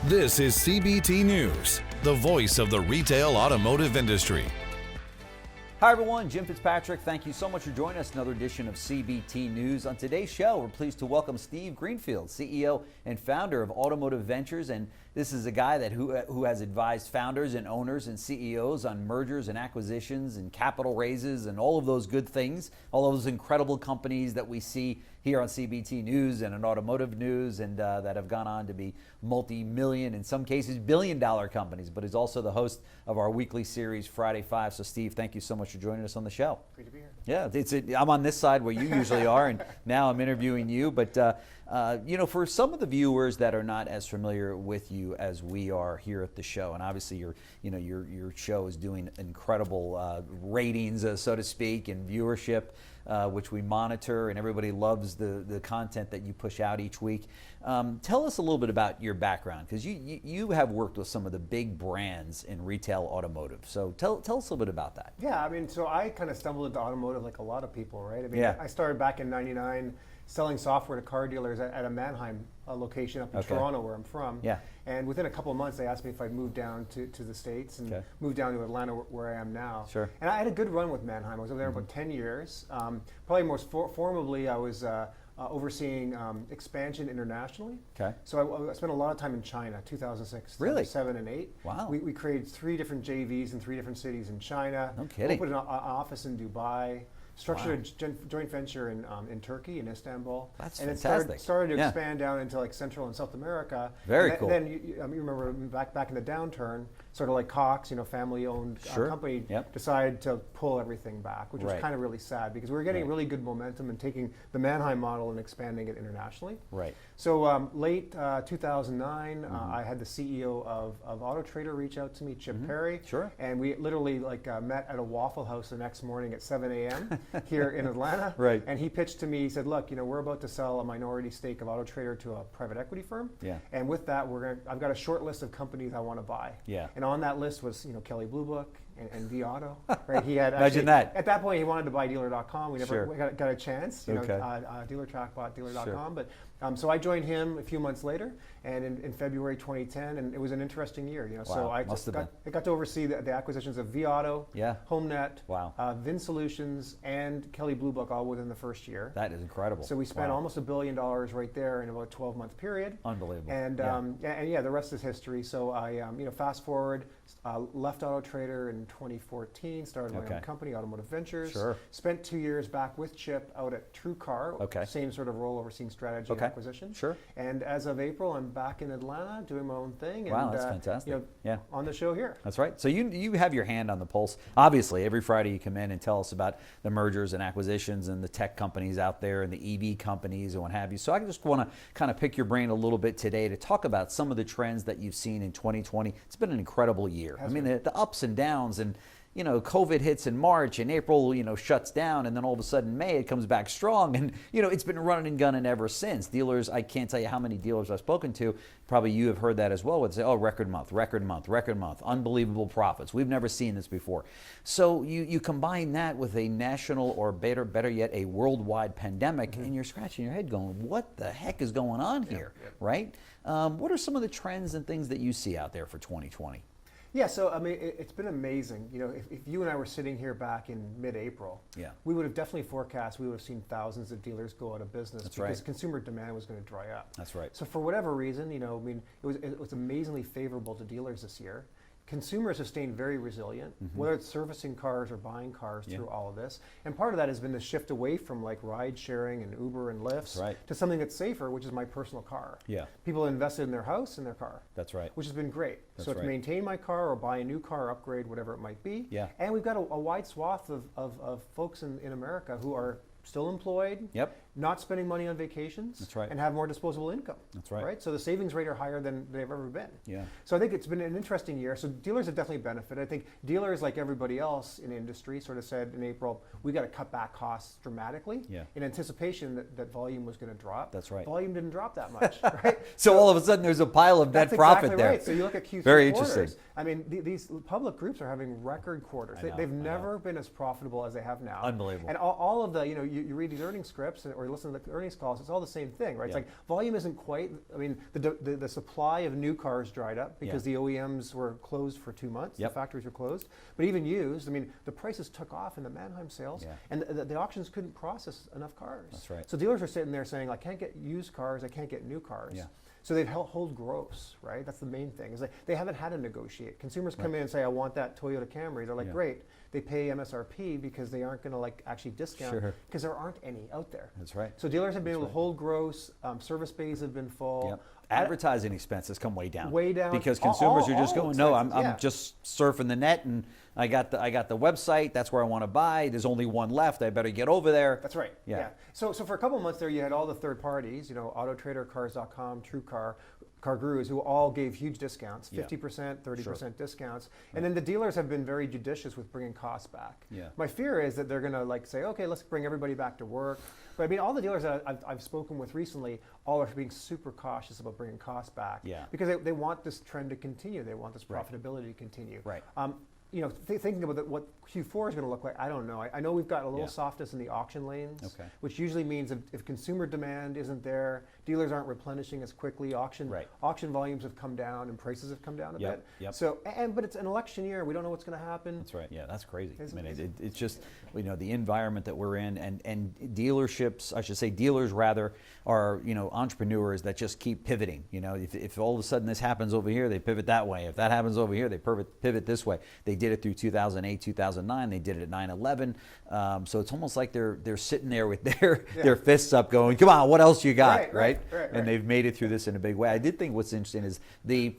This is CBT News, the voice of the retail automotive industry. Hi everyone, Jim Fitzpatrick. Thank you so much for joining us. Another edition of CBT News. On today's show, we're pleased to welcome Steve Greenfield, CEO and founder of Automotive Ventures. And this is a guy who has advised founders and owners and CEOs on mergers and acquisitions and capital raises and all of those good things, all of those incredible companies that we see here on CBT News and on Automotive News, and that have gone on to be multi-million, in some cases billion-dollar companies. But he's also the host of our weekly series, Friday 5. So Steve, thank you so much for joining us on the show. Great to be here. Yeah, I'm on this side where you usually are, and now I'm interviewing you. But for some of the viewers that are not as familiar with you as we are here at the show, and obviously your show is doing incredible ratings, so to speak, and viewership, which we monitor, and everybody loves the content that you push out each week. Tell us a little bit about your background, because you have worked with some of the big brands in retail automotive. So tell us a little bit about that. Yeah, so I kind of stumbled into automotive like a lot of people, right? Yeah. I started back in '99 selling software to car dealers at a Mannheim location up in Toronto, where I'm from. Yeah. And within a couple of months, they asked me if I'd move down to the States and move down to Atlanta, where I am now. Sure. And I had a good run with Mannheim. I was over there about 10 years. Probably most formally, I was overseeing expansion internationally. Okay. So I spent a lot of time in China, 2006, Really? 2007, and 8. Wow. We created 3 different JVs in 3 different cities in China. No kidding. Opened an office in Dubai. Structured a joint venture in Turkey, in Istanbul. That's and fantastic. Then started to expand down into like Central and South America. Very and cool. Then you remember back in the downturn, sort of like Cox, family-owned company, decided to pull everything back, which was kind of really sad because we were getting really good momentum and taking the Mannheim model and expanding it internationally. Right. So late 2009, I had the CEO of Auto Trader reach out to me, Chip Perry. Sure. And we literally met at a Waffle House the next morning at 7 a.m. here in Atlanta. Right. And he pitched to me, he said, look, we're about to sell a minority stake of Auto Trader to a private equity firm. Yeah. And with that, I've got a short list of companies I want to buy. Yeah. And on that list was, Kelley Blue Book and V Auto. Right. He had Imagine that. At that point, he wanted to buy dealer.com. We never got a chance. DealerTrack bought dealer.com. But so I joined him a few months later, and in February 2010, and it was an interesting year. Wow. So I got to oversee the acquisitions of V Auto, HomeNet, Vin Solutions, and Kelley Blue Book all within the first year. That is incredible. So we spent almost $1 billion right there in about a 12-month period. Unbelievable. And the rest is history. So I fast forward, left Auto Trader in 2014, started my own company, Automotive Ventures. Sure. Spent 2 years back with Chip out at TrueCar. Same sort of role, overseeing strategy and acquisition. Sure. And as of April, I'm back in Atlanta doing my own thing. Wow, and, that's fantastic. On the show here. That's right. So you have your hand on the pulse. Obviously, every Friday you come in and tell us about the mergers and acquisitions and the tech companies out there and the EV companies and what have you. So I just want to kind of pick your brain a little bit today to talk about some of the trends that you've seen in 2020. It's been an incredible year. I mean, the ups and downs, and COVID hits in March, and April, shuts down, and then all of a sudden May it comes back strong, and it's been running and gunning ever since. Dealers, I can't tell you how many dealers I've spoken to. Probably you have heard that as well. Would say, "Oh, record month, unbelievable profits. We've never seen this before." So you combine that with a national, or better yet, a worldwide pandemic, and you're scratching your head, going, "What the heck is going on here?" Right? What are some of the trends and things that you see out there for 2020? Yeah, so it's been amazing. If you and I were sitting here back in mid-April, we would have definitely forecast, we would have seen thousands of dealers go out of business because consumer demand was going to dry up. That's right. So for whatever reason, it was amazingly favorable to dealers this year. Consumers have stayed very resilient, whether it's servicing cars or buying cars through all of this. And part of that has been the shift away from like ride sharing and Uber and Lyfts to something that's safer, which is my personal car. Yeah. People have invested in their house and their car. That's right. Which has been great. That's so to maintain my car or buy a new car, upgrade, whatever it might be. Yeah. And we've got a wide swath of folks in America who are still employed, not spending money on vacations, and have more disposable income. That's right. So the savings rate are higher than they've ever been. Yeah. So I think it's been an interesting year. So dealers have definitely benefited. I think dealers, like everybody else in industry, sort of said in April, we got to cut back costs dramatically in anticipation that volume was going to drop. That's right. Volume didn't drop that much, right? So all of a sudden there's a pile of net profit exactly there. Right. So you look at Q3 Very quarters. interesting. I mean, these public groups are having record quarters. They've never been as profitable as they have now. Unbelievable. And all of the, you read these earnings scripts or or listen to the earnings calls, it's all the same thing, right? It's Yeah. like volume isn't quite, I mean, the supply of new cars dried up because the OEMs were closed for 2 months, the factories were closed. But even used, I mean, the prices took off in the Manheim sales, and the auctions couldn't process enough cars. That's right. So dealers are sitting there saying, I can't get used cars, I can't get new cars. Yeah. So they've hold gross, right? That's the main thing. Is they haven't had to negotiate. Consumers come in and say, I want that Toyota Camry. They're like, great. They pay MSRP because they aren't going to like actually discount because there aren't any out there. That's right. So dealers have been able to hold gross. Service bays have been full. Yep. Advertising expenses come way down. Way down. Because consumers are just going, no, I'm yeah. just surfing the net, and I got the website. That's where I want to buy. There's only one left. I better get over there. That's right. Yeah. So for a couple of months there, you had all the third parties, Auto Trader, Cars.com, TrueCar, Car Gurus, who all gave huge discounts, 50%, 30% discounts. And then the dealers have been very judicious with bringing costs back. Yeah. My fear is that they're going to like say, okay, let's bring everybody back to work. But I mean, all the dealers that I've spoken with recently, all are being super cautious about bringing costs back. Yeah. Because they want this trend to continue. They want this profitability to continue. Right. Thinking about what Q4 is going to look like, I don't know. I know we've got a little softness in the auction lanes, which usually means if consumer demand isn't there, dealers aren't replenishing as quickly. Auction volumes have come down and prices have come down a bit. Yep. So, but it's an election year. We don't know what's going to happen. That's right. Yeah, that's crazy. It's just the environment that we're in, and dealerships, I should say dealers rather, are entrepreneurs that just keep pivoting. If all of a sudden this happens over here, they pivot that way. If that happens over here, they pivot this way. They did it through 2008, 2009. They did it at 9/11. So it's almost like they're sitting there with their fists up, going, "Come on, what else you got?" Right? And they've made it through this in a big way. I did think what's interesting is the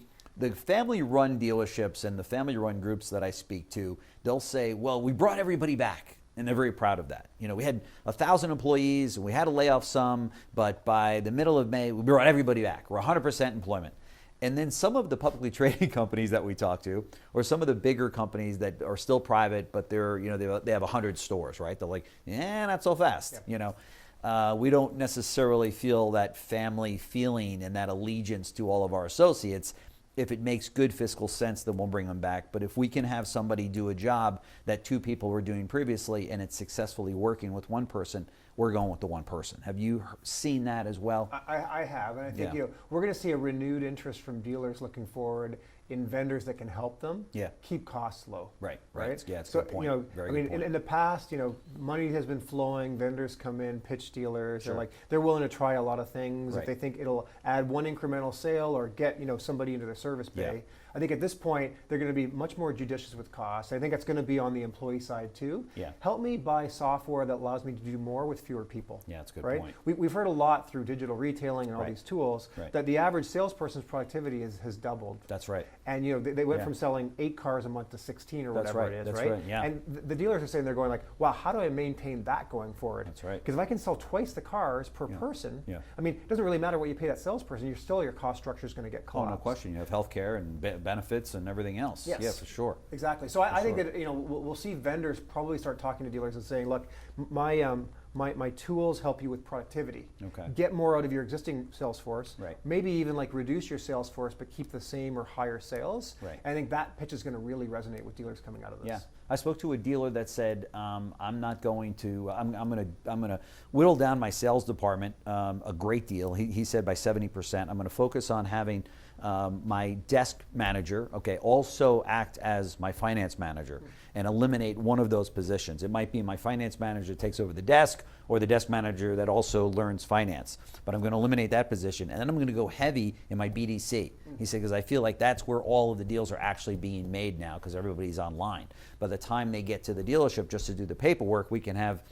family-run dealerships and the family-run groups that I speak to. They'll say, "Well, we brought everybody back." And they're very proud of that. We had 1,000 employees, and we had to lay off some, but by the middle of May, we brought everybody back. We're 100% employment. And then some of the publicly traded companies that we talk to, or some of the bigger companies that are still private, but they're they have 100 stores, right? They're like, not so fast. We don't necessarily feel that family feeling and that allegiance to all of our associates. If it makes good fiscal sense, then we'll bring them back. But if we can have somebody do a job that two people were doing previously and it's successfully working with one person, we're going with the one person. Have you seen that as well? I have, and I think we're going to see a renewed interest from dealers looking forward in vendors that can help them keep costs low. Right. Yeah, it's so, a good point. Very good point. In the past, money has been flowing. Vendors come in, pitch dealers. They're willing to try a lot of things if they think it'll add one incremental sale or get somebody into their service bay. I think at this point they're going to be much more judicious with costs. I think that's going to be on the employee side too. Help me buy software that allows me to do more with fewer people. Yeah, that's a good point. We've heard a lot through digital retailing and all these tools that the average salesperson's productivity has doubled. That's right. And they went from selling 8 cars a month to 16 or whatever it is, That's right? right. Yeah. And the dealers are saying they're going like, wow, how do I maintain that going forward? That's right. Because if I can sell twice the cars per person, I mean, it doesn't really matter what you pay that salesperson. Your cost structure is going to get collapsed. Oh, no question. You have healthcare and benefits and everything else. Yes. Yeah, for sure. Exactly. So I think that we'll see vendors probably start talking to dealers and saying, look, my tools help you with productivity. Get more out of your existing sales force. Maybe even like reduce your sales force, but keep the same or higher sales. I think that pitch is going to really resonate with dealers coming out of this. Yeah, I spoke to a dealer that said, I'm not going to. I'm going to whittle down my sales department a great deal. He said by 70%. I'm going to focus on having my desk manager, also act as my finance manager and eliminate one of those positions. It might be my finance manager takes over the desk, or the desk manager that also learns finance. But I'm going to eliminate that position, and then I'm going to go heavy in my BDC. He said, because I feel like that's where all of the deals are actually being made now, because everybody's online. By the time they get to the dealership just to do the paperwork, we can have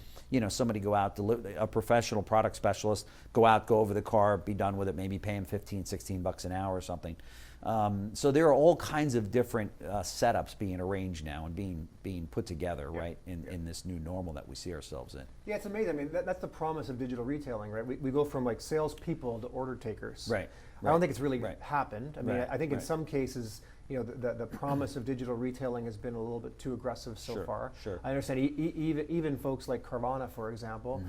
somebody go out, a professional product specialist, go over the car, be done with it, maybe pay him $15-16 an hour or something. So there are all kinds of different setups being arranged now and being put together, right, in this new normal that we see ourselves in. Yeah, it's amazing. I mean, that's the promise of digital retailing, right? We go from like salespeople to order takers. Right. I don't think it's really happened. I mean, I think in some cases the promise of digital retailing has been a little bit too aggressive so far. Sure. I understand even folks like Carvana, for example,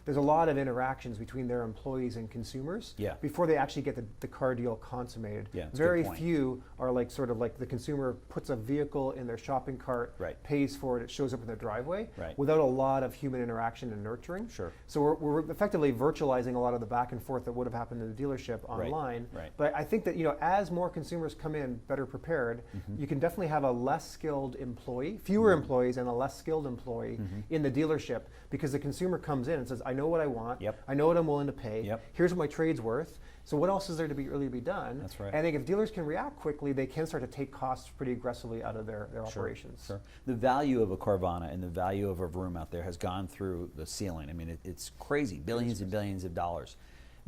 there's a lot of interactions between their employees and consumers before they actually get the car deal consummated. Very few are like sort of like the consumer puts a vehicle in their shopping cart, pays for it, it shows up in their driveway, without a lot of human interaction and nurturing. So we're effectively virtualizing a lot of the back and forth that would have happened in the dealership online. But I think that as more consumers come in better prepared, you can definitely have a less skilled employee, fewer employees and a less skilled employee in the dealership, because the consumer comes in and says, I know what I want, I know what I'm willing to pay, here's what my trade's worth, so what else is there to be really be done? That's right. And I think if dealers can react quickly, they can start to take costs pretty aggressively out of their operations. The value of a Carvana and the value of a Vroom out there has gone through the ceiling. I mean, it's crazy, billions and billions of dollars.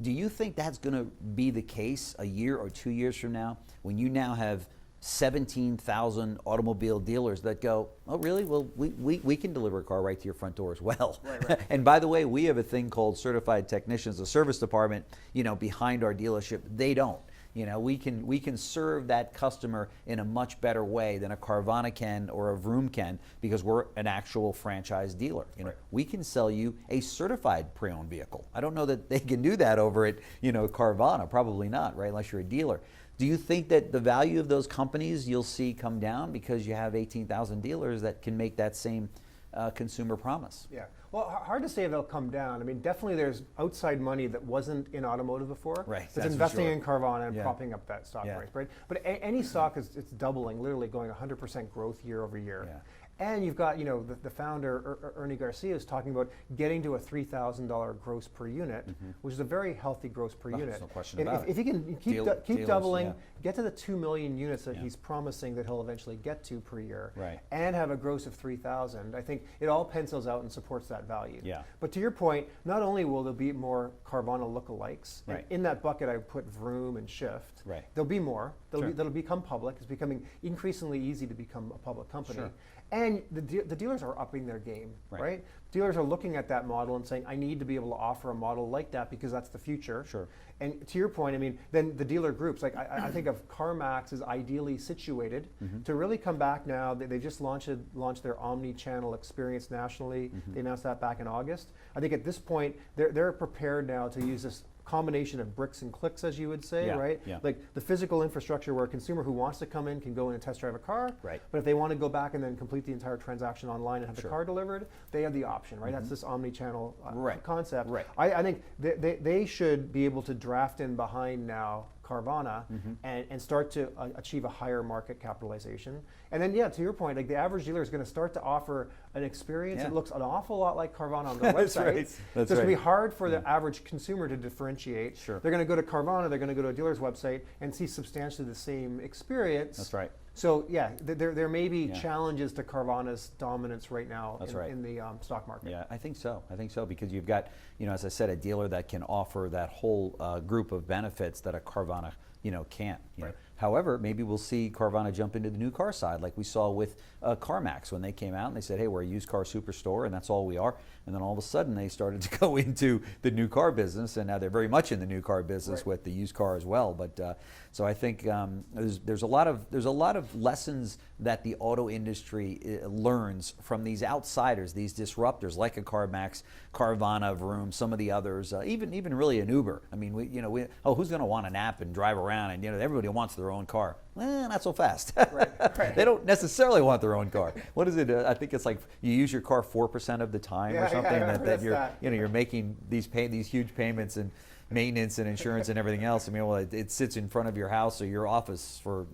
Do you think that's going to be the case a year or 2 years from now, when you now have 17,000 automobile dealers that go, oh really? Well, we can deliver a car right to your front door as well. And by the way, we have a thing called certified technicians, a service department, behind our dealership. They don't. We can serve that customer in a much better way than a Carvana can or a Vroom can, because we're an actual franchise dealer. We can sell you a certified pre-owned vehicle. I don't know that they can do that over at Carvana, probably not, right? Unless you're a dealer. Do you think that the value of those companies you'll see come down because you have 18,000 dealers that can make that same consumer promise? Yeah. Well, hard to say if they'll come down. I mean, definitely there's outside money that wasn't in automotive before. That's investing in Carvana and propping up that stock price, right? But any stock it's doubling, literally going 100% growth year over year. And you've got, the founder, Ernie Garcia, is talking about getting to a $3,000 gross per unit, which is a very healthy gross per unit. No question about it. If he can keep doubling, get to the 2 million units that he's promising that he'll eventually get to per year, and have a gross of 3,000, I think it all pencils out and supports that value. But to your point, not only will there be more Carvana lookalikes, and in that bucket I put Vroom and Shift, there'll be more. That'll become public. It's becoming increasingly easy to become a public company. And the dealers are upping their game, right? Dealers are looking at that model and saying, I need to be able to offer a model like that because that's the future. And to your point, I mean, then the dealer groups, like I think of CarMax is ideally situated to really come back now. They've just launched their omni-channel experience nationally. They announced that back in August. I think at this point, they're prepared now to use this combination of bricks and clicks, as you would say, right? Like the physical infrastructure where a consumer who wants to come in can go in and test drive a car, but if they want to go back and then complete the entire transaction online and have the car delivered, they have the option, right? That's this omni-channel concept. I think they should be able to draft in behind now Carvana and start to achieve a higher market capitalization. And then, to your point, like the average dealer is going to start to offer an experience that looks an awful lot like Carvana on their website. So it's going to be hard for the average consumer to differentiate. They're going to go to Carvana, they're going to go to a dealer's website and see substantially the same experience. So there may be challenges to Carvana's dominance right now in the stock market. I think so. Because you've got, as I said, a dealer that can offer that whole group of benefits that a Carvana, can't. However, maybe we'll see Carvana jump into the new car side, like we saw with CarMax when they came out and they said, hey, we're a used car superstore and that's all we are. And then all of a sudden they started to go into the new car business, and now they're very much in the new car business with the used car as well. But so I think there's a lot of lessons that the auto industry learns from these outsiders, these disruptors like a CarMax, Carvana, Vroom, some of the others, even really an Uber. I mean, who's going to want an app and drive around? And everybody wants their own car. Not so fast. They don't necessarily want their own car. What is it? I think it's like you use your car 4% of the time or something. That you're making these huge payments and maintenance and insurance and everything else. I mean, well, it sits in front of your house or your office for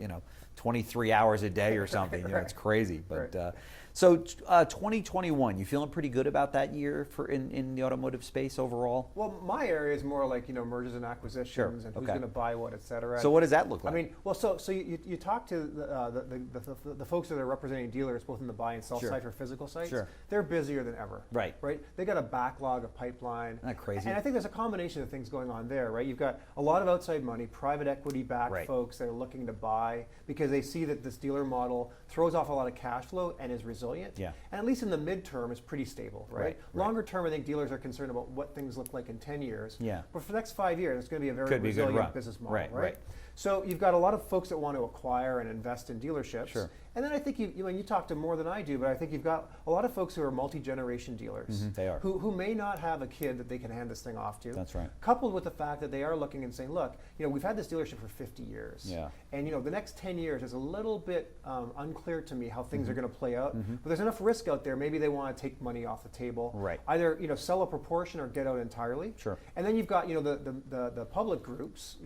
23 hours a day or something. It's crazy. But so 2021, you feeling pretty good about that year in the automotive space overall? Well, my area is more like mergers and acquisitions and who's going to buy what, et cetera. So what does that look like? I mean, well, so you talk to the folks that are representing dealers both in the buy and sell side for physical sites. They're busier than ever. Right. They got a backlog of pipeline. Isn't that crazy? And I think there's a combination of things going on there, right? You've got a lot of outside money, private equity backed folks that are looking to buy because they see that this dealer model throws off a lot of cash flow and is resilient. And at least in the midterm, is pretty stable, right? Longer term, I think dealers are concerned about what things look like in 10 years. But for the next 5 years, it's going to be a very resilient business model, right? So you've got a lot of folks that want to acquire and invest in dealerships. Sure. And then I think you talk to more than I do, but I think you've got a lot of folks who are multi-generation dealers. They are. Who may not have a kid that they can hand this thing off to. That's right. Coupled with the fact that they are looking and saying, look, we've had this dealership for 50 years. Yeah. And the next 10 years is a little bit unclear to me how things are going to play out. But there's enough risk out there. Maybe they want to take money off the table. Right. Either sell a proportion or get out entirely. Sure. And then you've got the public groups.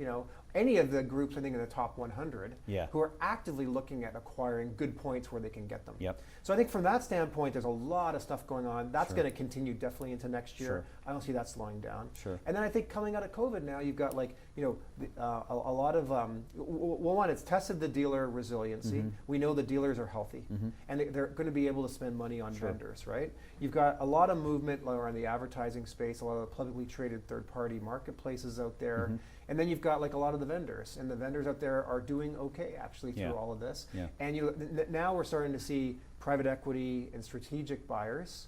Any of the groups, I think, in the top 100, who are actively looking at acquiring good points where they can get them. Yep. So I think from that standpoint, there's a lot of stuff going on. That's going to continue definitely into next year. Sure. I don't see that slowing down. Sure. And then I think coming out of COVID now, you've got a lot of, one, it's tested the dealer resiliency. We know the dealers are healthy, and they're going to be able to spend money on vendors, right? You've got a lot of movement around the advertising space, a lot of the publicly traded third-party marketplaces out there. And then you've got a lot of the vendors, and the vendors out there are doing okay actually through all of this. Yeah. And now we're starting to see private equity and strategic buyers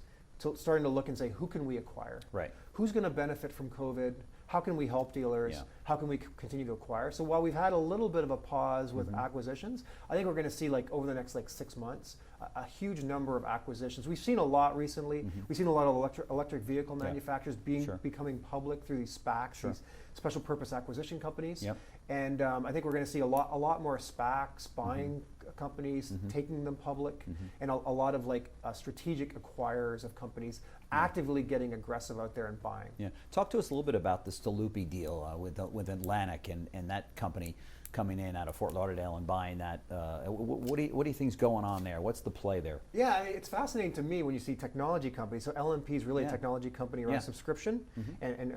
starting to look and say, who can we acquire? Right. Who's going to benefit from COVID? How can we help dealers? Yeah. How can we continue to acquire? So while we've had a little bit of a pause with acquisitions, I think we're going to see over the next 6 months a huge number of acquisitions. We've seen a lot recently. We've seen a lot of electric vehicle manufacturers becoming public through these SPACs, these special purpose acquisition companies. Yep. And I think we're going to see a lot more SPACs buying companies, taking them public, and a lot of strategic acquirers of companies actively getting aggressive out there and buying. Yeah. Talk to us a little bit about the Staluppi deal with Atlantic and that company coming in out of Fort Lauderdale and buying that. What do you think's going on there? What's the play there? Yeah, it's fascinating to me when you see technology companies. So LMP is really a technology company around subscription and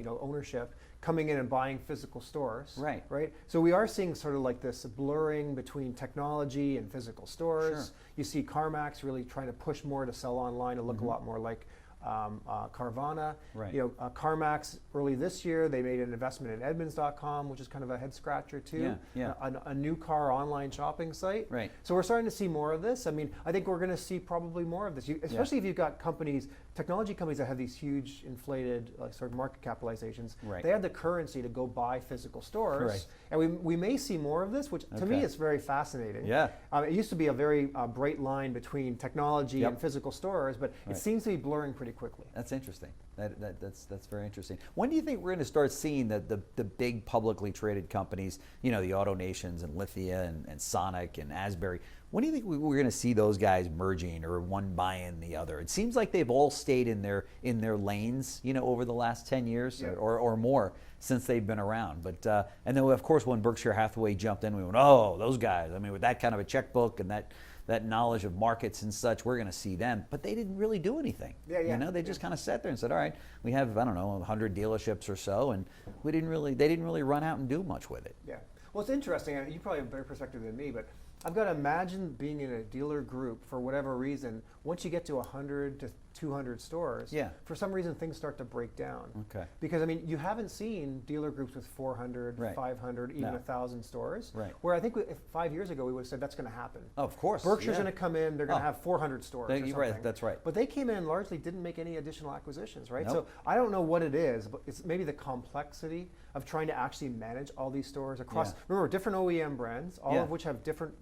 ownership, coming in and buying physical stores. Right. Right. So we are seeing sort of this blurring between technology and physical stores. Sure. You see CarMax really trying to push more to sell online and look a lot more like Carvana. Right. CarMax early this year, they made an investment in Edmunds.com, which is kind of a head scratcher too. Yeah. A new car online shopping site. Right. So we're starting to see more of this. I mean, I think we're going to see probably more of this, especially if you've got companies, technology companies that have these huge inflated sort of market capitalizations. Right. They have the currency to go buy physical stores. Right. And we may see more of this, which to me is very fascinating. Yeah. It used to be a very bright line between technology and physical stores, but it seems to be blurring pretty quickly. That's interesting. That's very interesting. When do you think we're going to start seeing the big publicly traded companies, the AutoNations and Lithia and Sonic and Asbury? When do you think we're going to see those guys merging or one buying the other? It seems like they've all stayed in their lanes, over the last 10 years or more since they've been around. But and then of course when Berkshire Hathaway jumped in, we went, oh, those guys. I mean, with that kind of a checkbook and that knowledge of markets and such, we're going to see them. But they didn't really do anything. They just kind of sat there and said, all right, we have, I don't know, 100 dealerships or so, and they didn't really run out and do much with it. Yeah. Well, it's interesting. You probably have a better perspective than me, but I've got to imagine being in a dealer group for whatever reason. Once you get to 100 to 200 stores, for some reason things start to break down. Okay. Because I mean, you haven't seen dealer groups with 400, 500, even 1,000 stores. Right. Where I think if 5 years ago we would have said that's going to happen. Oh, of course. Berkshire's going to come in. They're going to have 400 stores. Or something. Right. That's right. But they came in and largely didn't make any additional acquisitions, right? Nope. So I don't know what it is, but it's maybe the complexity of trying to actually manage all these stores across. Remember, different OEM brands, all of which have different,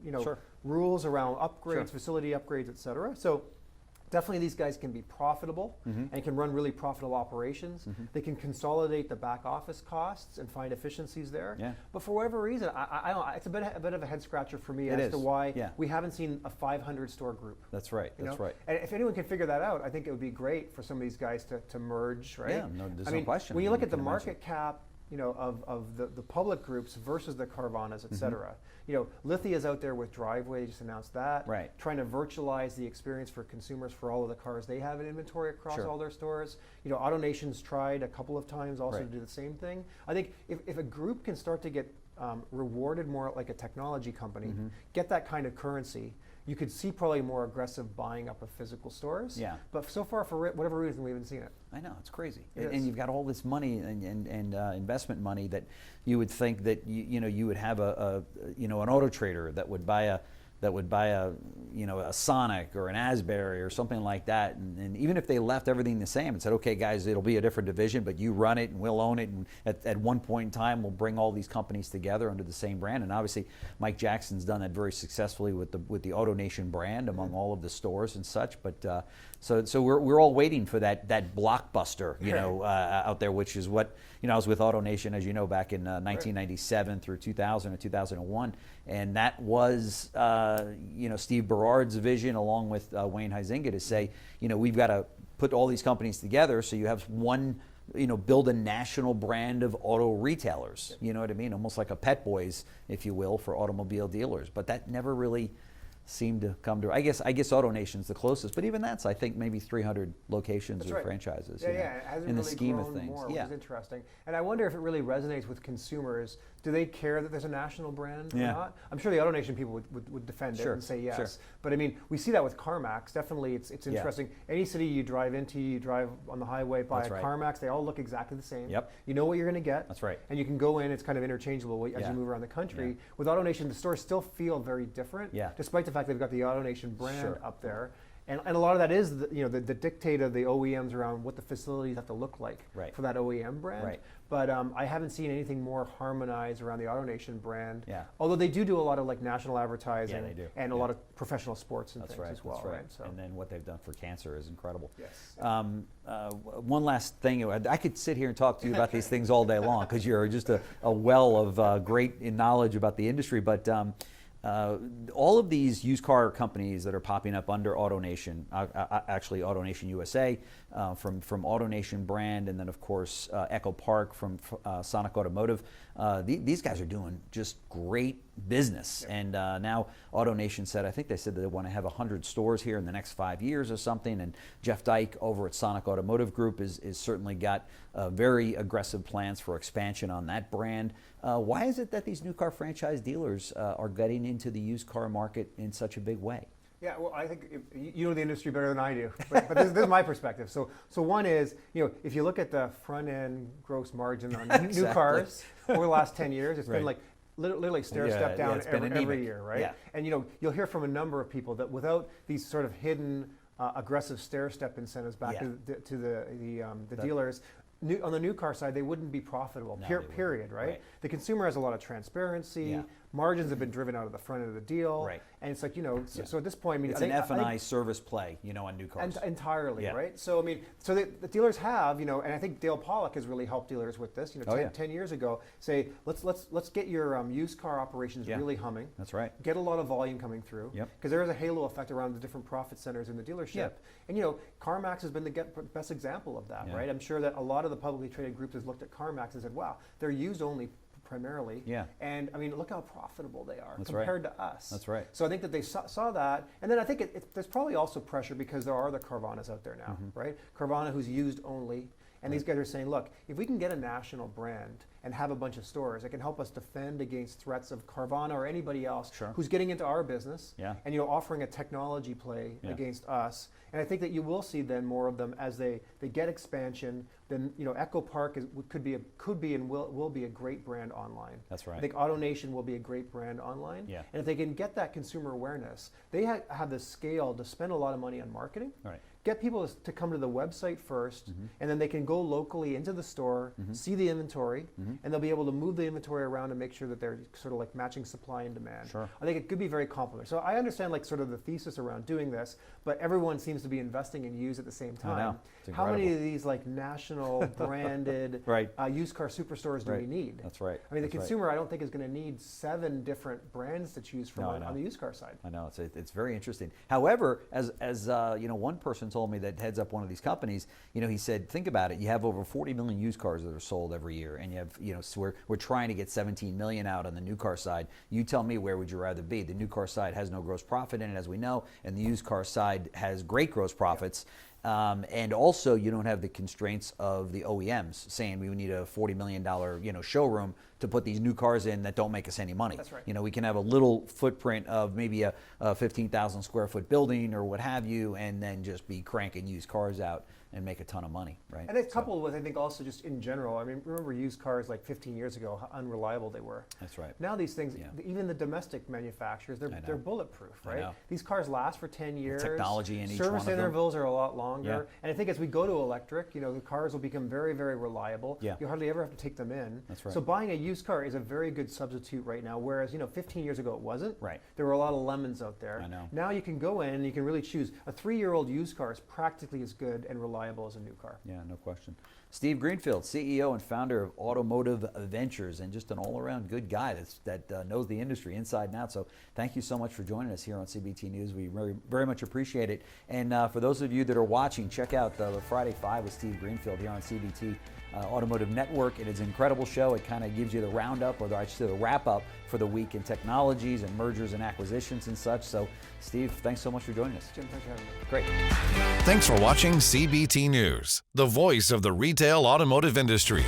rules around upgrades, facility upgrades, et cetera. So definitely these guys can be profitable and can run really profitable operations. They can consolidate the back office costs and find efficiencies there. Yeah. But for whatever reason, I don't know, it's a bit of a head scratcher for me as to why we haven't seen a 500 store group. That's right. That's right. And if anyone can figure that out, I think it would be great for some of these guys to merge, right? Yeah, there's no question. When you look at the market cap, of the public groups versus the Carvanas, et cetera. Lithia is out there with Driveway, they just announced that. Right. Trying to virtualize the experience for consumers for all of the cars they have in inventory across all their stores. AutoNation's tried a couple of times also to do the same thing. I think if a group can start to get rewarded more like a technology company, get that kind of currency, you could see probably more aggressive buying up of physical stores. Yeah. But so far, for whatever reason, we haven't seen it. I know, it's crazy. And you've got all this money and investment money that you would think that you would have an auto trader that would buy that would buy a Sonic or an Asbury or something like that, and even if they left everything the same and said, okay guys, it'll be a different division, but you run it and we'll own it, and at one point in time we'll bring all these companies together under the same brand. And obviously Mike Jackson's done that very successfully with the AutoNation brand among all of the stores and such. But so we're all waiting for that blockbuster, out there, which is what, I was with AutoNation, as you know, back in 1997 through 2000 or 2001, and that was Steve Berard's vision, along with Wayne Huizinga, to say, we've got to put all these companies together so you have one, build a national brand of auto retailers. You know what I mean? Almost like a Pet Boys, if you will, for automobile dealers. But that never really seemed to come to. I guess AutoNation's the closest, but even that's, I think, maybe 300 locations or franchises. It hasn't in the really scheme grown of things. More, which is interesting. And I wonder if it really resonates with consumers. Do they care that there's a national brand or not? I'm sure the AutoNation people would defend it and say yes. Sure. But I mean, we see that with CarMax. Definitely, it's interesting. Any city you drive into, you drive on the highway by CarMax, they all look exactly the same. Yep. You know what you're going to get. That's right. And you can go in, it's kind of interchangeable as you move around the country. Yeah. With AutoNation, the stores still feel very different, despite the fact they've got the AutoNation brand up there. And a lot of that is the dictate of the OEMs around what the facilities have to look like for that OEM brand. Right. But I haven't seen anything more harmonized around the AutoNation brand. Yeah. Although they do a lot of national advertising and a lot of professional sports and things as well. Right. So. And then what they've done for cancer is incredible. Yes. One last thing, I could sit here and talk to you about these things all day long because you're just a well of great knowledge about the industry. But all of these used car companies that are popping up under AutoNation, actually AutoNation USA, from AutoNation brand, and then of course Echo Park from Sonic Automotive, these guys are doing just great business. And now AutoNation said, I think they said that they want to have 100 stores here in the next 5 years or something. And Jeff Dyke over at Sonic Automotive Group is certainly got very aggressive plans for expansion on that brand. Why is it that these new car franchise dealers are getting into the used car market in such a big way? Yeah, well, I think you know the industry better than I do, but this is my perspective. So one is, if you look at the front end gross margin on new cars over the last 10 years, it's been like literally stair-step down every year, right? Yeah. And you'll hear from a number of people that without these sort of hidden aggressive stair-step incentives back to the dealers, on the new car side, they wouldn't be profitable, period, right? The consumer has a lot of transparency. Margins have been driven out of the front end of the deal. Right. And it's like, so at this point, I mean, it's an F&I service play, on new cars. Entirely, right? So, I mean, so the dealers have, and I think Dale Pollack has really helped dealers with this, 10 years ago, say, let's get your used car operations really humming. That's right. Get a lot of volume coming through. Because there is a halo effect around the different profit centers in the dealership. And, CarMax has been the best example of that, right? I'm sure that a lot of the publicly traded groups has looked at CarMax and said, wow, they're used only primarily. And I mean, look how profitable they are compared to us. That's right. So I think that they saw that. And then I think there's probably also pressure because there are the Carvanas out there now, right? Carvana who's used only. And these guys are saying, look, if we can get a national brand and have a bunch of stores, it can help us defend against threats of Carvana or anybody else who's getting into our business and offering a technology play against us. And I think that you will see then more of them as they get expansion. Then Echo Park could be and will be a great brand online. That's right. I think AutoNation will be a great brand online. Yeah. And if they can get that consumer awareness, they have the scale to spend a lot of money on marketing. Right. Get people to come to the website first, and then they can go locally into the store, see the inventory, and they'll be able to move the inventory around and make sure that they're sort of like matching supply and demand. Sure. I think it could be very complementary. So I understand like sort of the thesis around doing this, but everyone seems to be investing in used at the same time. I know. How many of these like national branded used car superstores do we need? That's right. I mean, the consumer I don't think is going to need 7 different brands to choose from on the used car side. I know, it's very interesting. However, as one person told me that heads up one of these companies, he said, think about it, you have over 40 million used cars that are sold every year, and you have, so we're trying to get 17 million out on the new car side. You tell me, where would you rather be? The new car side has no gross profit in it, as we know, and the used car side has great gross profits. And also, you don't have the constraints of the OEMs saying we need a $40 million showroom to put these new cars in that don't make us any money. That's right. We can have a little footprint of maybe a 15,000 square foot building or what have you, and then just be cranking used cars out and make a ton of money, right? And it's coupled with, I think, also just in general. I mean, remember used cars like 15 years ago, how unreliable they were. That's right. Now these things, even the domestic manufacturers, they're bulletproof, right? These cars last for 10 years. The technology in each one Service of them. intervals are a lot longer. Yeah. And I think as we go to electric, the cars will become very, very reliable. Yeah. You hardly ever have to take them in. That's right. So buying a used car is a very good substitute right now, whereas 15 years ago it wasn't. Right. There were a lot of lemons out there. I know. Now you can go in and you can really choose. A 3-year-old used car is practically as good and reliable as a new car. Yeah, no question. Steve Greenfield, CEO and founder of Automotive Ventures, and just an all-around good guy that knows the industry inside and out. So thank you so much for joining us here on CBT News. We very, very much appreciate it. And for those of you that are watching, check out the Friday 5 with Steve Greenfield here on CBT Automotive Network. It is an incredible show. It kind of gives you the roundup, or I should say the wrap-up for the week in technologies and mergers and acquisitions and such. So Steve, thanks so much for joining us. Jim, thanks for having me. Great. Thanks for watching CBT News, the voice of the retail automotive industry.